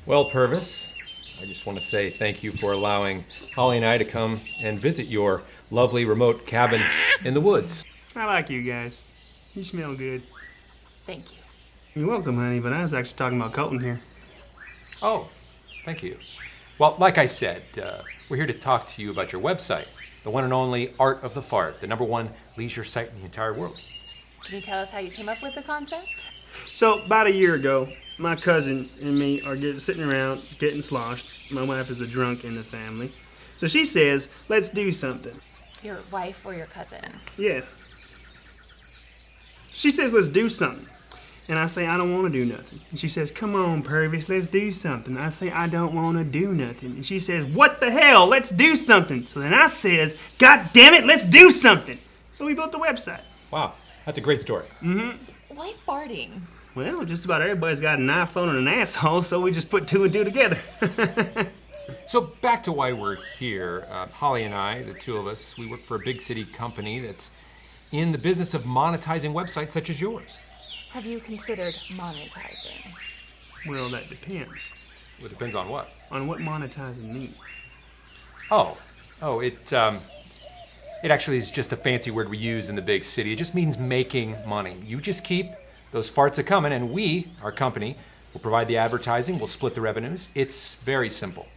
Well, Purvis, I just want to say thank you for allowing Holly and I to come and visit your lovely remote cabin in the woods. I like you guys. You smell good. Thank you. You're welcome, honey, but I was actually talking about Colton here. Oh, thank you. Well, like I said, we're here to talk to you about your website, the one and only Art of the Fart, the #1 leisure site in the entire world. Can you tell us how you came up with the concept? So, about a year ago, my cousin and me are sitting around getting sloshed. My wife is a drunk in the family. So she says, let's do something. Your wife or your cousin? Yeah. She says, let's do something. And I say, I don't want to do nothing. And she says, come on, Purvis, let's do something. I say, I don't want to do nothing. And she says, what the hell? Let's do something. So then I says, God damn it, let's do something. So we built the website. Wow, that's a great story. Why farting? Well, just about everybody's got an iPhone and an asshole, so we just put two and two together. So back to why we're here. Holly and I, the two of us, we work for a big city company that's in the business of monetizing websites such as yours. Have you considered monetizing? Well, that depends It depends on what. on what monetizing means. It actually is just a fancy word we use in the big city. It just means making money. You just keep those farts a-coming, and we, our company, will provide the advertising, we'll split the revenues. It's very simple.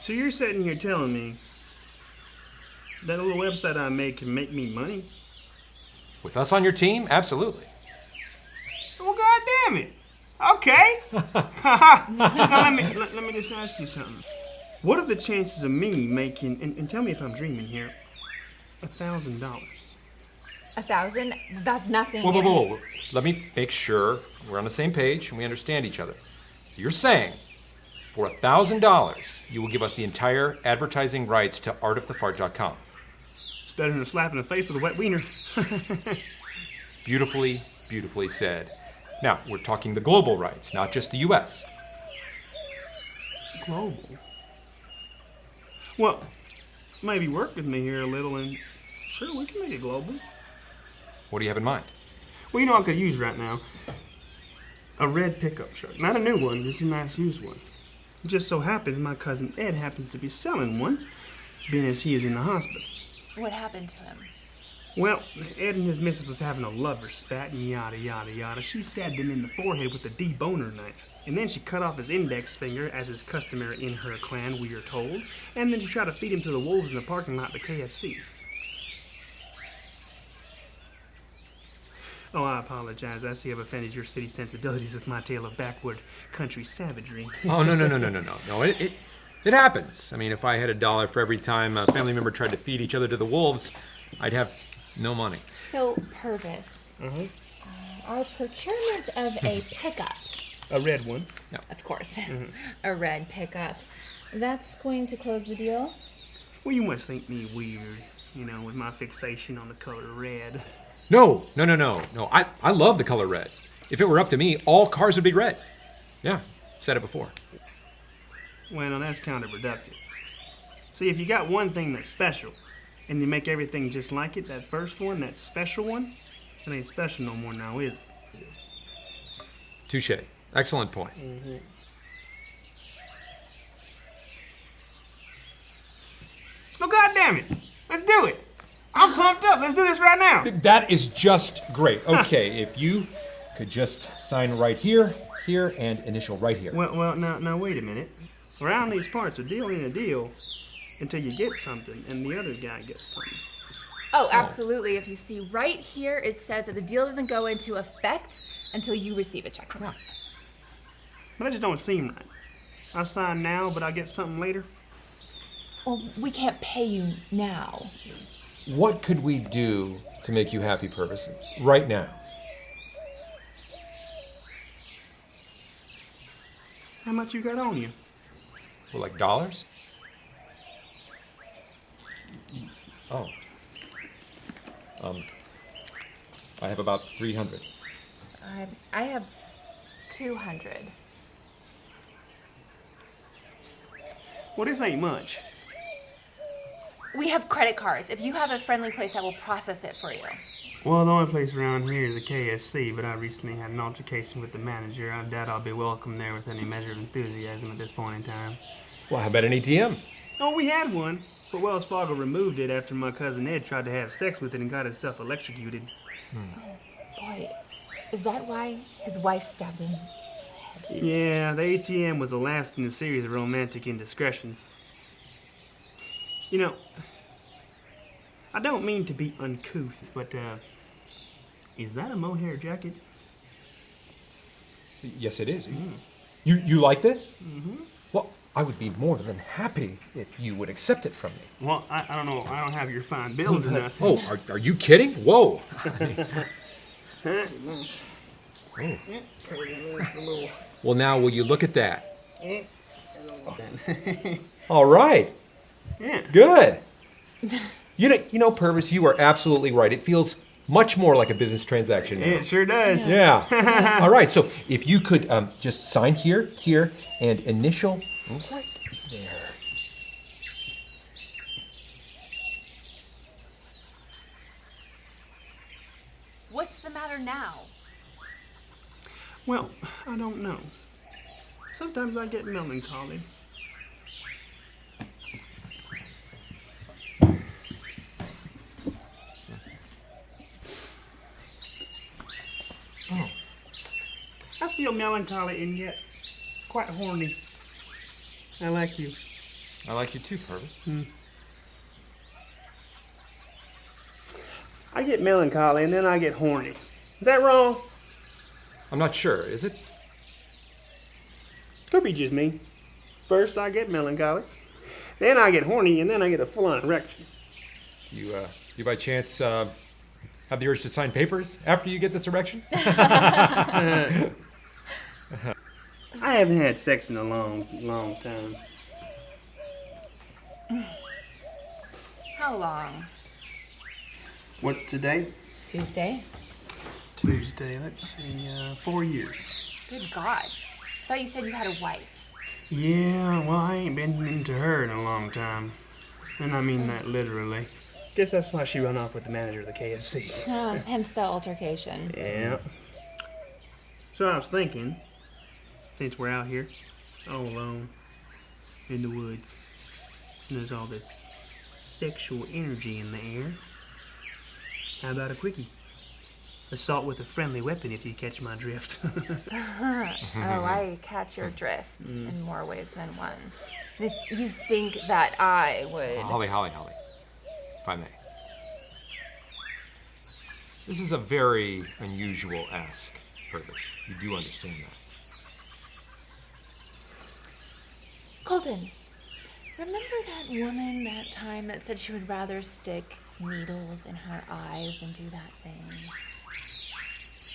So you're sitting here telling me that little website I made can make me money? With us on your team, absolutely. Well, goddamn it. Okay. Now let me just ask you something. What are the chances of me making, and tell me if I'm dreaming here, $1,000? 1,000? That's nothing. Whoa. Let me make sure we're on the same page and we understand each other. So you're saying for $1,000, you will give us the entire advertising rights to artofthefart.com. It's better than a slap in the face with a wet wiener. Beautifully, beautifully said. Now, we're talking the global rights, not just the US. Global? Well, maybe work with me here a little and sure, we can make it global. What do you have in mind? Well, you know what I could use right now? A red pickup truck. Not a new one, just a nice used one. It just so happens my cousin Ed happens to be selling one, being as he is in the hospital. What happened to him? Well, Ed and his missus was having a lover spat and yada yada yada. She stabbed him in the forehead with a deboner knife. And then she cut off his index finger, as is customary in her clan, we are told. And then she tried to feed him to the wolves in the parking lot at the KFC. Oh, I apologize. I see I've offended your city sensibilities with my tale of backward country savagery. Oh, no. No, it happens. I mean, if I had $1 for every time a family member tried to feed each other to the wolves, I'd have no money. So, Purvis, our procurement of a pickup, A red one. of course, a red pickup, that's going to close the deal? Well, you must think me weird, with my fixation on the color red. No. I love the color red. If it were up to me, all cars would be red. Yeah, said it before. Well, that's counterproductive. See, if you got one thing that's special, and you make everything just like it, that first one, that special one, it ain't special no more now, is it? Touche. Excellent point. Oh, goddamn it! Let's do it! I'm pumped up. Let's do this right now. That is just great. Okay, if you could just sign right here, and initial right here. Well, now wait a minute. Around these parts, a deal ain't a deal until you get something and the other guy gets something. Oh, absolutely. If you see right here, it says that the deal doesn't go into effect until you receive a check from us. But that just don't seem right. I sign now, but I get something later. Well, we can't pay you now. What could we do to make you happy, Purvis, right now? How much you got on you? Well, like dollars? Oh. I have about 300. I have 200. Well, this ain't much. We have credit cards. If you have a friendly place, I will process it for you. Well, the only place around here is a KFC, but I recently had an altercation with the manager. I doubt I'll be welcome there with any measure of enthusiasm at this point in time. Well, how about an ATM? Oh, we had one, but Wells Fargo removed it after my cousin Ed tried to have sex with it and got himself electrocuted. Boy, is that why his wife stabbed him? Yeah, the ATM was the last in a series of romantic indiscretions. You know, I don't mean to be uncouth, but, is that a mohair jacket? Yes, it is. You like this? Mm-hmm. Well, I would be more than happy if you would accept it from me. Well, I don't know. I don't have your fine build or nothing. Oh, are you kidding? Whoa. That's nice. Oh. Yeah, it's a little... Well, now, will you look at that? All right. Yeah. Good. You know, Purvis, you are absolutely right. It feels much more like a business transaction now. It sure does. Yeah. All right. So if you could just sign here, and initial right there. What's the matter now? Well, I don't know. Sometimes I get melancholy. Oh. I feel melancholy and yet quite horny. I like you. I like you too, Purvis. I get melancholy and then I get horny. Is that wrong? I'm not sure. Is it? Could be just me. First I get melancholy, then I get horny, and then I get a full-on erection. You by chance have the urge to sign papers after you get this erection? I haven't had sex in a long time. How long? What's today? Tuesday? Tuesday. Let's see, 4 years. Good God. I thought you said you had a wife. Yeah, well, I ain't been into her in a long time. And I mean that literally. Guess that's why she run off with the manager of the KFC. Hence the altercation. Yeah. So I was thinking, since we're out here, all alone, in the woods, and there's all this sexual energy in the air, how about a quickie? Assault with a friendly weapon, if you catch my drift. Oh, I catch your drift in more ways than one. And if you think that I would... Holly, if I may. This is a very unusual ask, Purvis. You do understand that. Colton, remember that woman that time that said she would rather stick needles in her eyes than do that thing?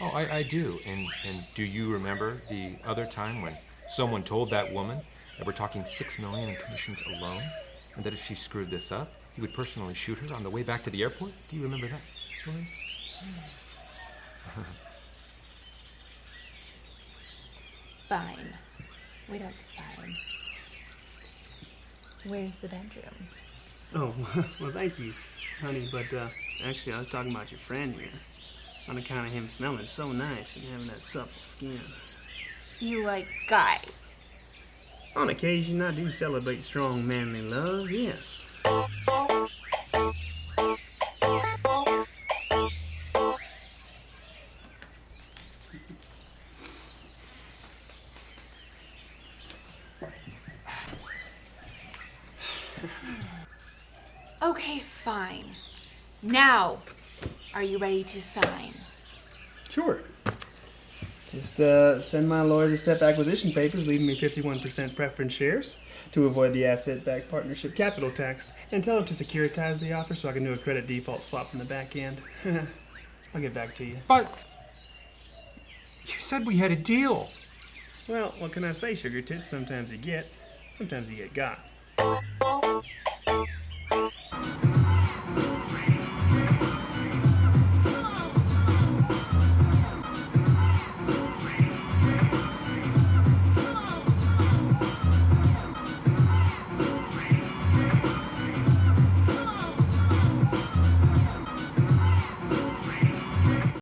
Oh, I do. And do you remember the other time when someone told that woman that we're talking $6 million in commissions alone, and that if she screwed this up, he would personally shoot her on the way back to the airport? Do you remember that story? Fine. Wait outside. Where's the bedroom? Oh, well, thank you, honey, but actually I was talking about your friend here. On account of him smelling so nice and having that supple skin. You like guys? On occasion, I do celebrate strong manly love, yes. Okay, fine. Now, are you ready to sign? Sure. Just send my lawyers a SEP acquisition papers, leaving me 51% preference shares to avoid the asset-backed partnership capital tax, and tell them to securitize the offer so I can do a credit default swap in the back end. I'll get back to you. But you said we had a deal. Well, what can I say, sugar tits? Sometimes you get got.